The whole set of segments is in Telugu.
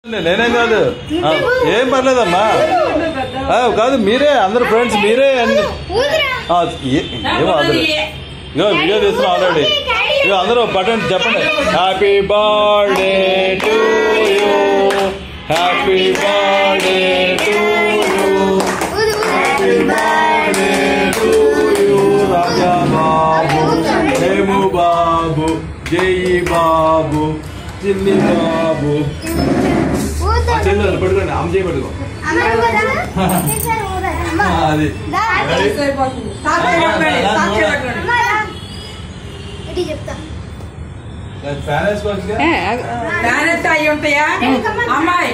నేనేం కాదు, ఏం పర్లేదమ్మా. కాదు మీరే అందరు ఫ్రెండ్స్ మీరే అన్ని ఏమో ఇగో వీడియో తీస్తున్నాం ఆల్రెడీ. ఇక అందరూ బటన్ చెప్పండి. Happy birthday to you, happy birthday to you, happy birthday to you. Raja Babu, Hemu Babu, Jai Babu, చిన్ని బాబు. పట్టుకోండి, అమ్మ చేయి పట్టుకో. అది అయ్యి ఉంటాయా అమ్మాయి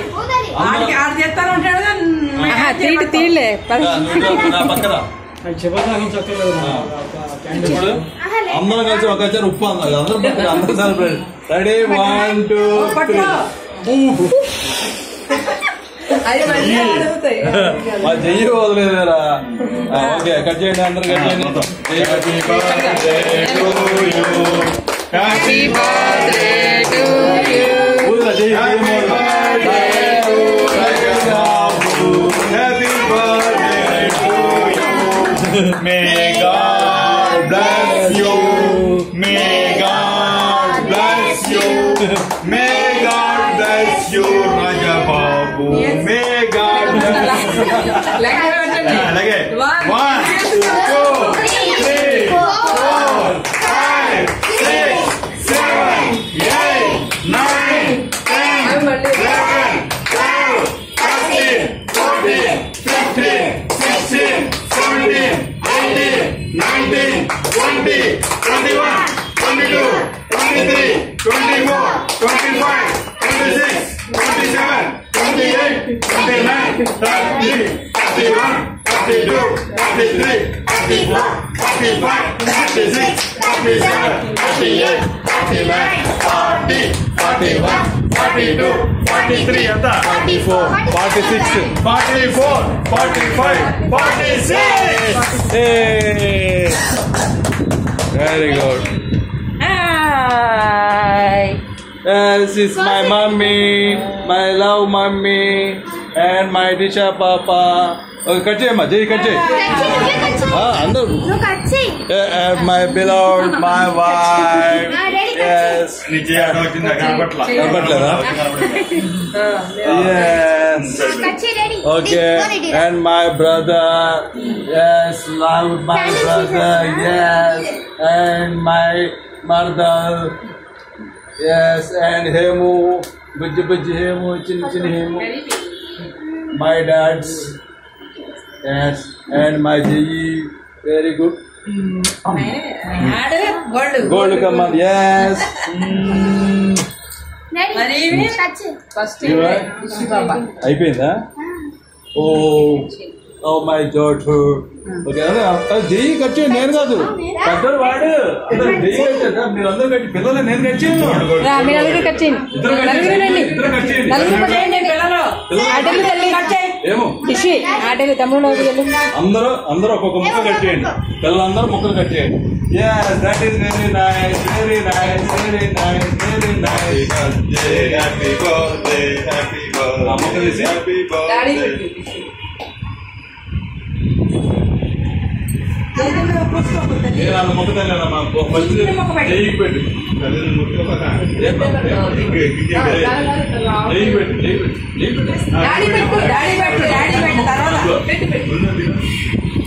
చెప్తాను ఉంటాడు తీయలే పక్కన ఇప్పుడు అందరూ కలిసి ఒక ఉప్పు అన్నారు. అందరూ సెలబ్రేట్. రెడీ 1 2 3. మా చెయ్యి వదిలేదురా. ఓకే, కట్ చేయండి, అందరూ కట్ చేయండి. Happy birthday to you, happy birthday to you, happy birthday to you. May God bless you, may God bless you, may God bless you Raja Babu, may God bless you. అలాగే 1 2 3 4 5 6 7 8 9 10 11 12 13 14 15 16 17 18 19 20 21 22 23 24 25 26 27 28 29 30 31 32 33 34 35 36 37 38 39 40 41 42 43 ఎంత 44 46 44 45 46. Very good. This is my mommy, my love mommy, and my Disha papa. Okay, cut చేయమ్మా, జై కట్ చేయి అందరూ. My beloved, my wife. Yes. కనపట్లేదా? Yes. Okay, and my brother. Yes, love my brother. Yes, and my mother. Yes, and Hemu, Bujji Hemu, Chin Hemu. My dads. Yes, and my Ji. Very good. Gold come on. Yes. అయిపోయిందా? Oh my daughter. ఓకే, జై కట్ చేయండి, నేను కాదు పెద్దోడు వాడు. జై కట్ చేద్దా మీరు అందరూ కట్టి పిల్లలు నేను కట్ చేయను. ఏమో అందరూ ఒక్కొక్క ముక్క కట్ చేయండి, పిల్లలందరూ ముక్కలు కట్ చేయండి. Yes, that is very nice, very nice, very nice, very nice. Happy birthday, happy birthday, happy birthday.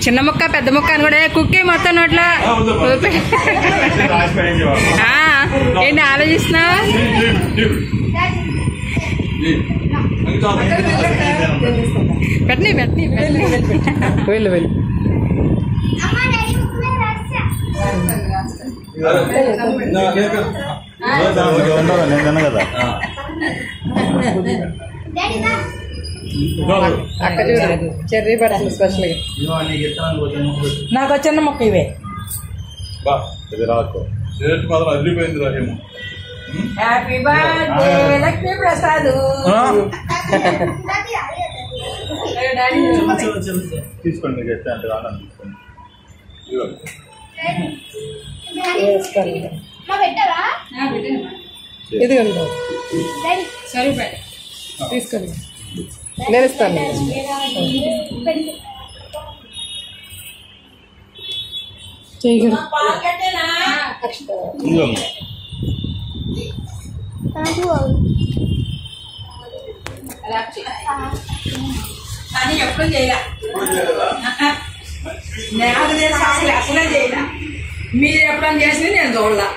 చిన్న ముక్క పెద్ద ముక్క అని కూడా కుక్కి మొత్తం నోట్లా ఏంటి ఆలోచిస్తున్నా? పెట్టని వెళ్ళు వెళ్ళు. నేను కదా అక్క చూడలేదు చెర్రీ పడుతుంది స్పెషల్ గా. నాకు చిన్న మొక్క ఇవే రాకు మాత్రం అదిరిపోయింది. రాహేమో హ్యాపీ బర్త్డే లక్ష్మీ ప్రసాద్. తీసుకోండి, మీకు ఎట్లా అంటే ఆనందం తీసుకోండి. ఇదిగోండి సరే. తీసుకోండి నేను ఇస్తాను. చేయగలరు కానీ ఎప్పుడు చేయలే, అసలే చేయలే. మీరు ఎప్పుడైనా చేసి నేను చూడలా,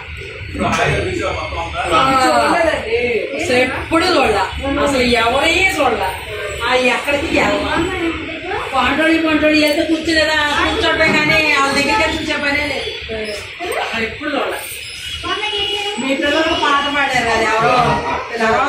అసలు ఎప్పుడు చూడలా, అసలు ఎవరే చూడలా. అది ఎక్కడికి కొంటోడి చేస్తే కూర్చోలేదా, కూర్చోటం కానీ వాళ్ళ దగ్గరికి చూసే పనే లేదు. అసలు ఎప్పుడు చూడలా. మీ పిల్లలు పాట పాడారు, అది ఎవరో